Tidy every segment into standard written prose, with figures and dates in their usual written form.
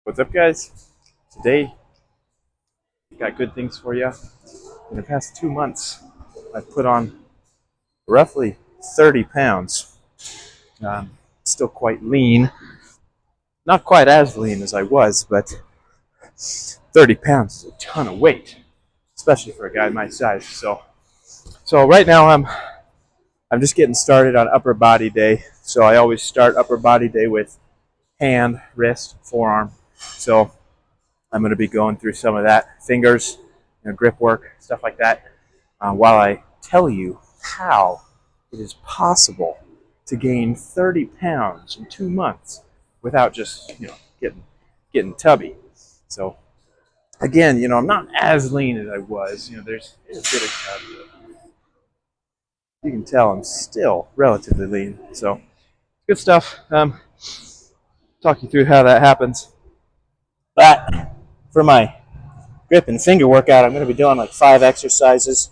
What's up, guys? Today, got good things for you. In the past 2 months, I've put on roughly 30 pounds. Still quite lean. Not quite as lean as I was, but 30 pounds is a ton of weight, especially for a guy my size. So right now I'm just getting started on upper body day. So I always start upper body day with hand, wrist, forearm. So I'm going to be going through some of that, fingers, grip work, stuff like that, while I tell you how it is possible to gain 30 pounds in 2 months without just getting tubby. So again, I'm not as lean as I was. There's a bit of tub. You can tell I'm still relatively lean. So good stuff. Talk you through how that happens. But for my grip and finger workout, I'm going to be doing like 5 exercises.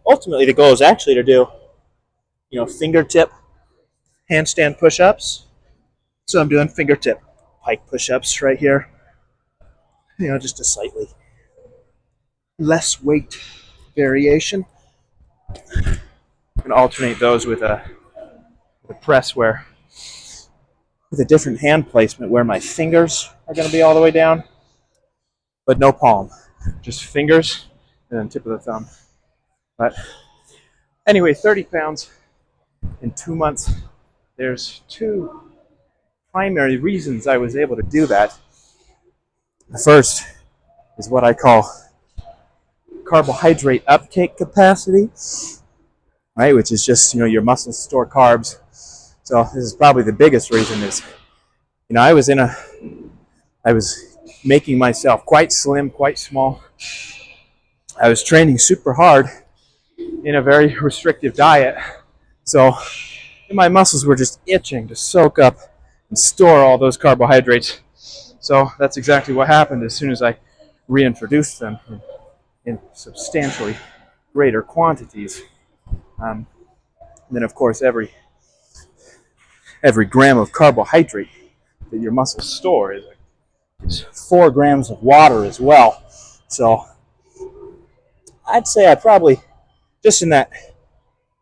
Ultimately, the goal is actually to do, fingertip handstand push-ups. So I'm doing fingertip pike push-ups right here. Just a slightly less weight variation. I'm going to alternate those with a press with a different hand placement where my fingers are going to be all the way down, but no palm, just fingers and then tip of the thumb. But anyway, 30 pounds in 2 months. There's 2 primary reasons I was able to do that. The first is what I call carbohydrate uptake capacity, right? Which is just, your muscles store carbs. So this is probably the biggest reason is, I was making myself quite slim, quite small. I was training super hard in a very restrictive diet. So my muscles were just itching to soak up and store all those carbohydrates. So that's exactly what happened as soon as I reintroduced them in substantially greater quantities. And then, of course, every gram of carbohydrate that your muscles store is 4 grams of water as well. So I'd say I probably, just in that,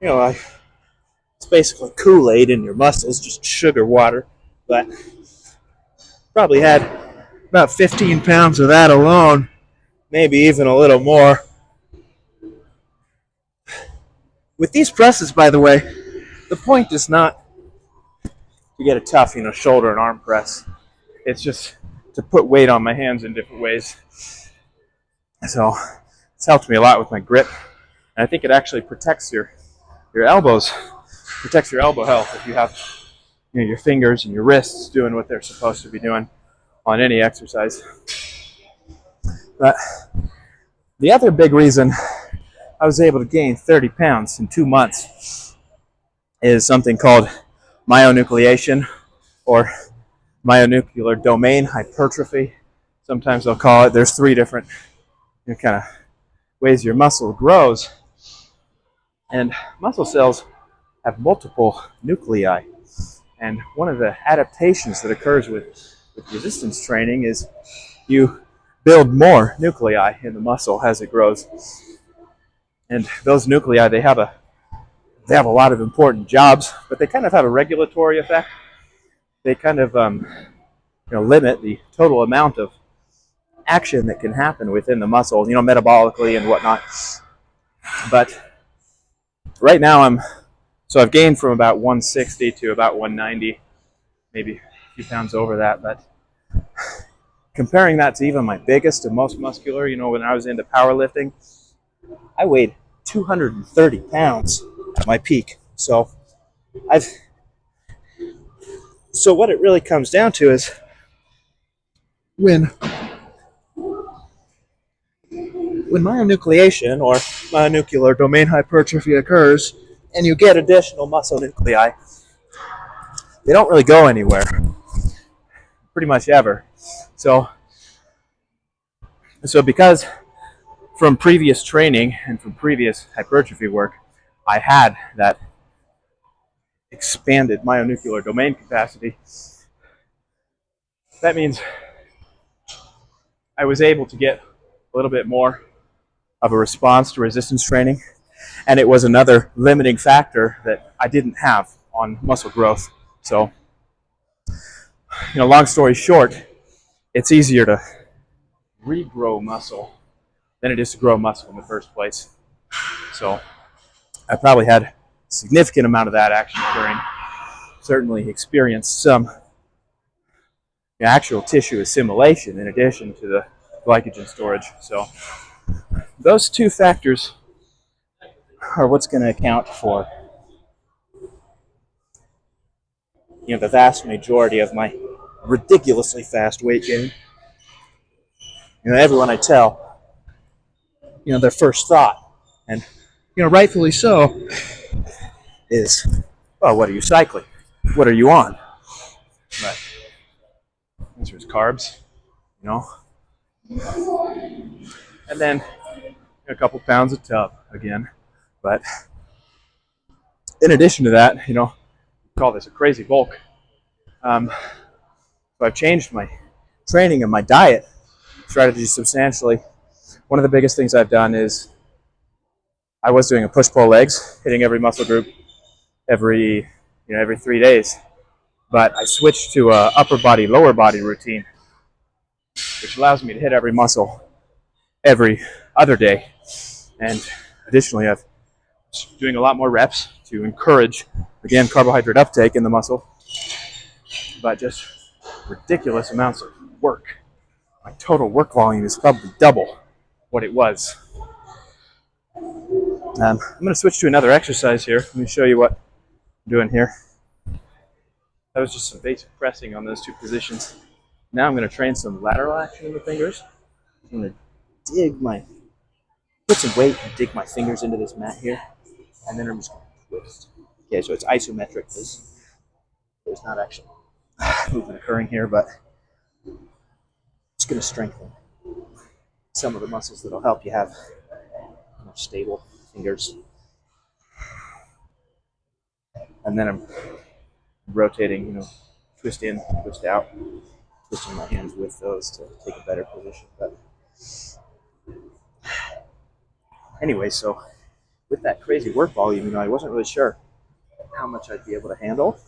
it's basically Kool-Aid in your muscles, just sugar water, but probably had about 15 pounds of that alone, maybe even a little more. With these presses, by the way, the point is not to get a tough, shoulder and arm press. It's just to put weight on my hands in different ways. So it's helped me a lot with my grip. And I think it actually protects your elbows, protects your elbow health if you have your fingers and your wrists doing what they're supposed to be doing on any exercise. But the other big reason I was able to gain 30 pounds in 2 months is something called myonucleation, or myonuclear domain hypertrophy. Sometimes they'll call it. There's 3 different kind of ways your muscle grows. And muscle cells have multiple nuclei. And one of the adaptations that occurs with resistance training is you build more nuclei in the muscle as it grows. And those nuclei, they have a lot of important jobs, but they kind of have a regulatory effect. They kind of limit the total amount of action that can happen within the muscle, metabolically and whatnot. But right now I've gained from about 160 to about 190, maybe a few pounds over that. But comparing that to even my biggest and most muscular, when I was into powerlifting, I weighed 230 pounds at my peak. So what it really comes down to is when myonucleation or myonuclear domain hypertrophy occurs and you get additional muscle nuclei, they don't really go anywhere, pretty much ever. So because from previous training and from previous hypertrophy work, I had that expanded myonuclear domain capacity. That means I was able to get a little bit more of a response to resistance training, and it was another limiting factor that I didn't have on muscle growth. So, long story short, it's easier to regrow muscle than it is to grow muscle in the first place. So, I probably had a significant amount of that action occurring. Certainly experienced some actual tissue assimilation in addition to the glycogen storage. So, those two factors are what's going to account for the vast majority of my ridiculously fast weight gain. Everyone I tell, their first thought, and rightfully so, is, "Oh, what are you cycling? What are you on?" But answer is carbs, and then a couple pounds of tub again. But in addition to that, call this a crazy bulk. So I've changed my training and my diet strategy substantially. One of the biggest things I've done is I was doing a push-pull legs, hitting every muscle group every 3 days. But I switched to a upper body, lower body routine, which allows me to hit every muscle every other day. And additionally, I've been doing a lot more reps to encourage, again, carbohydrate uptake in the muscle, but just ridiculous amounts of work. My total work volume is probably double what it was. I'm going to switch to another exercise here. Let me show you what I'm doing here. That was just some basic pressing on those two positions. Now I'm going to train some lateral action in the fingers. I'm going to put some weight and dig my fingers into this mat here. And then I'm just going to twist. Okay, so it's isometric. There's not actually movement occurring here, but it's going to strengthen some of the muscles that will help you have more stable fingers. And then I'm rotating, twist in, twist out, twisting my hands with those to take a better position. But anyway, so with that crazy work volume, I wasn't really sure how much I'd be able to handle.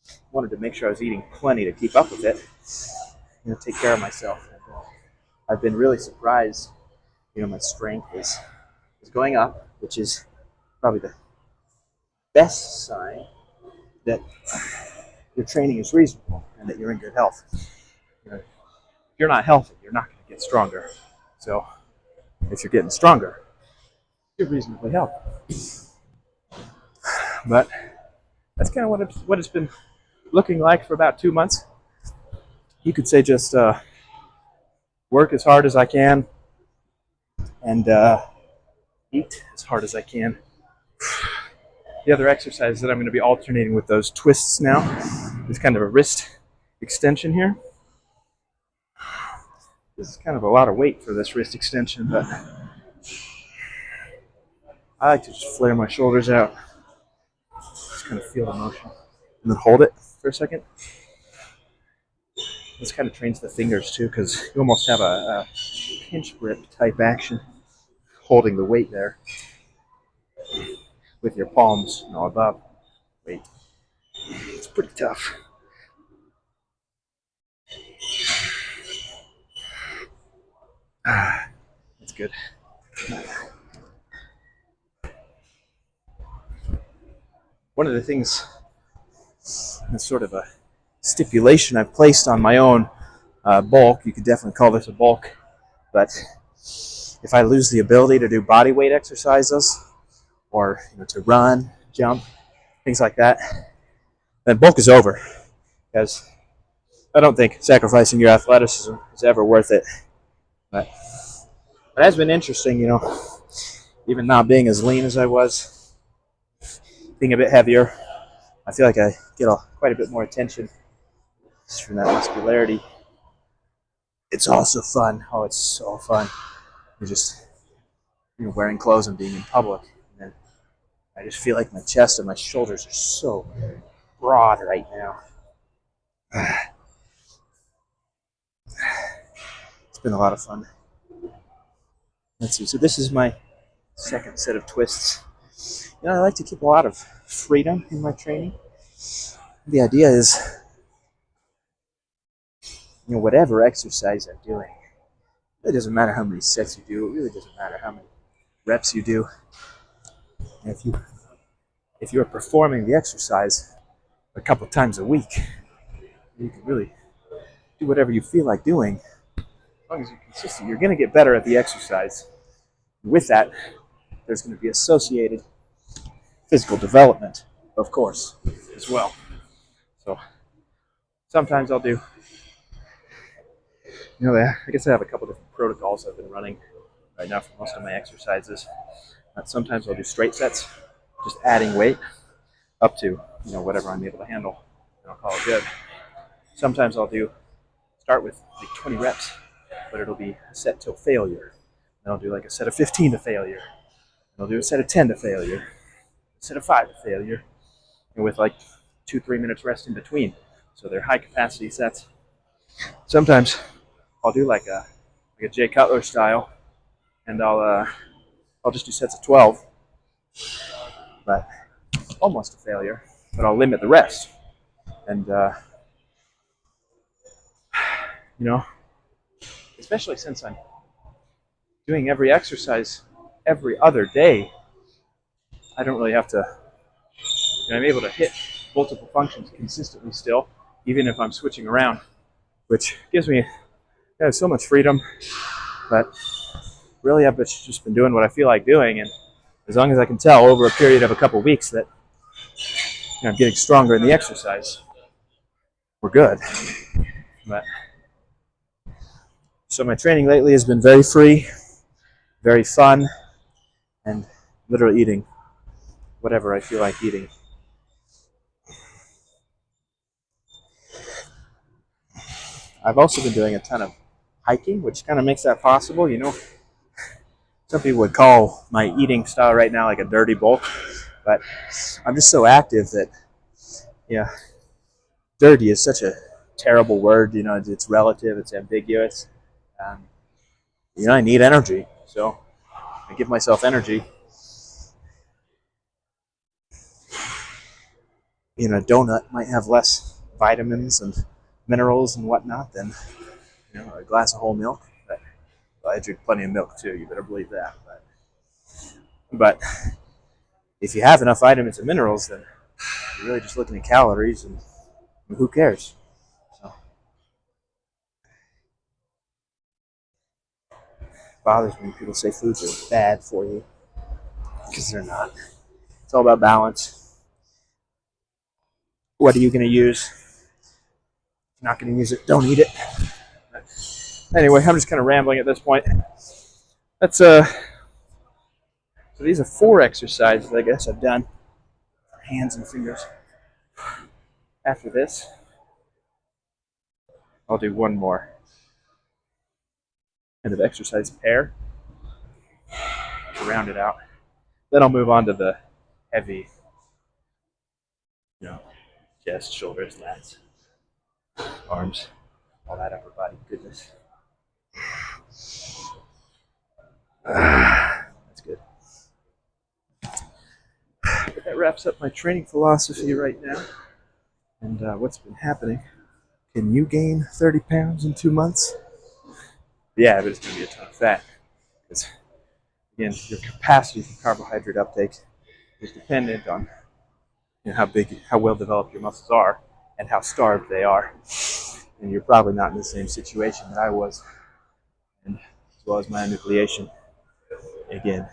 I wanted to make sure I was eating plenty to keep up with it, take care of myself. And, I've been really surprised, my strength is going up, which is probably the best sign that your training is reasonable and that you're in good health. If you're not healthy, you're not going to get stronger. So if you're getting stronger, you're reasonably healthy. But that's kind of what it's been looking like for about 2 months. You could say just work as hard as I can and eat as hard as I can. The other exercise that I'm going to be alternating with those twists now is kind of a wrist extension here. This is kind of a lot of weight for this wrist extension, but I like to just flare my shoulders out. Just kind of feel the motion. And then hold it for a second. This kind of trains the fingers too, because you almost have a pinch grip type action holding the weight there with your palms above weight. It's pretty tough. That's good. One of the things, that's sort of a stipulation I've placed on my own bulk, you could definitely call this a bulk, but if I lose the ability to do body weight exercises or to run, jump, things like that, then bulk is over, because I don't think sacrificing your athleticism is ever worth it. But it has been interesting, even not being as lean as I was, being a bit heavier. I feel like I get quite a bit more attention just from that muscularity. It's also fun. Oh, it's so fun. You're just wearing clothes and being in public. And I just feel like my chest and my shoulders are so broad right now. It's been a lot of fun. Let's see. So this is my second set of twists. I like to keep a lot of freedom in my training. The idea is, whatever exercise I'm doing, it doesn't matter how many sets you do. It really doesn't matter how many reps you do. And if you're performing the exercise a couple of times a week, you can really do whatever you feel like doing. As long as you're consistent, you're going to get better at the exercise. With that, there's going to be associated physical development, of course, as well. So sometimes I'll do, I guess I have a couple different protocols I've been running right now for most of my exercises. Sometimes I'll do straight sets, just adding weight up to, whatever I'm able to handle, and I'll call it good. Sometimes I'll start with like 20 reps, but it'll be a set till failure. Then I'll do like a set of 15 to failure. And I'll do a set of 10 to failure, a set of 5 to failure, and with like 2-3 minutes rest in between. So they're high capacity sets. Sometimes I'll do like a Jay Cutler style, and I'll just do sets of 12, but almost a failure. But I'll limit the rest, and especially since I'm doing every exercise every other day, I don't really have to. I'm able to hit multiple functions consistently still, even if I'm switching around, which gives me so much freedom. But really, I've just been doing what I feel like doing, and as long as I can tell over a period of a couple weeks that I'm getting stronger in the exercise, we're good. But so my training lately has been very free, very fun, and literally eating whatever I feel like eating. I've also been doing a ton of hiking, which kind of makes that possible. Some people would call my eating style right now like a dirty bulk, but I'm just so active that, dirty is such a terrible word. It's relative, it's ambiguous. I need energy, so I give myself energy. A donut might have less vitamins and minerals and whatnot than a glass of whole milk. But I drink plenty of milk too. You better believe that. But if you have enough vitamins and minerals, then you're really just looking at calories, and who cares? So it bothers me when people say foods are bad for you, because they're not. It's all about balance. What are you going to use? If you're not going to use it, don't eat it. Anyway, I'm just kind of rambling at this point. So these are 4 exercises I guess I've done for hands and fingers. After this, I'll do one more kind of exercise pair to round it out. Then I'll move on to the heavy, chest, shoulders, lats, arms, all that upper body goodness. That's good. But that wraps up my training philosophy right now. And what's been happening? Can you gain 30 pounds in 2 months? Yeah, but it's going to be a ton of fat. Because, again, your capacity for carbohydrate uptake is dependent on how well developed your muscles are and how starved they are. And you're probably not in the same situation that I was, and as well as my enucleation. Again,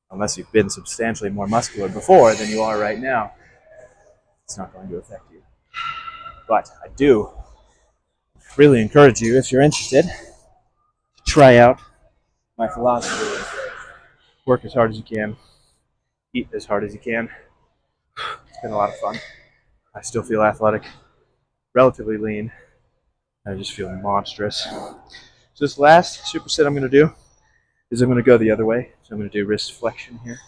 unless you've been substantially more muscular before than you are right now, it's not going to affect you. But I do really encourage you, if you're interested, to try out my philosophy. Work as hard as you can, eat as hard as you can. It's been a lot of fun. I still feel athletic, relatively lean. I just feel monstrous. So this last superset I'm going to do is I'm going to go the other way. So I'm going to do wrist flexion here,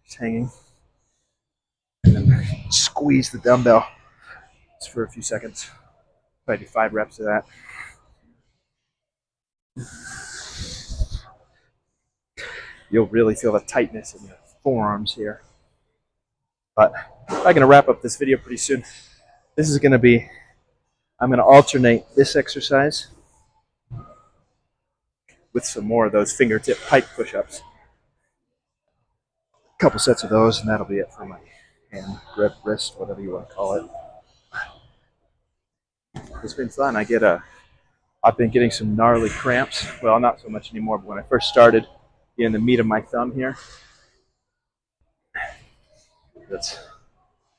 just hanging, and then squeeze the dumbbell just for a few seconds. Probably do 5 reps of that. You'll really feel the tightness in your forearms here. But I'm going to wrap up this video pretty soon. This is going to be, I'm going to alternate this exercise with some more of those fingertip pike push-ups. A couple sets of those, and that'll be it for my hand, grip, wrist, whatever you want to call it. It's been fun. I've been getting some gnarly cramps. Well, not so much anymore, but when I first started, in the meat of my thumb here, that's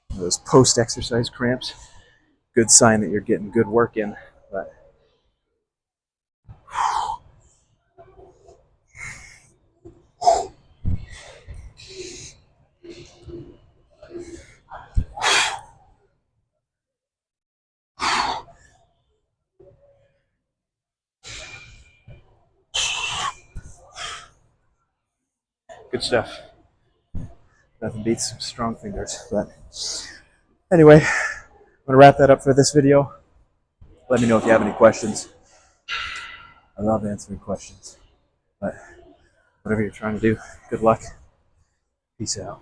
those post-exercise cramps. Good sign that you're getting good work in. But good stuff. Nothing beats some strong fingers. But anyway, I'm gonna wrap that up for this video. Let me know if you have any questions. I love answering questions. But whatever you're trying to do, good luck. Peace out.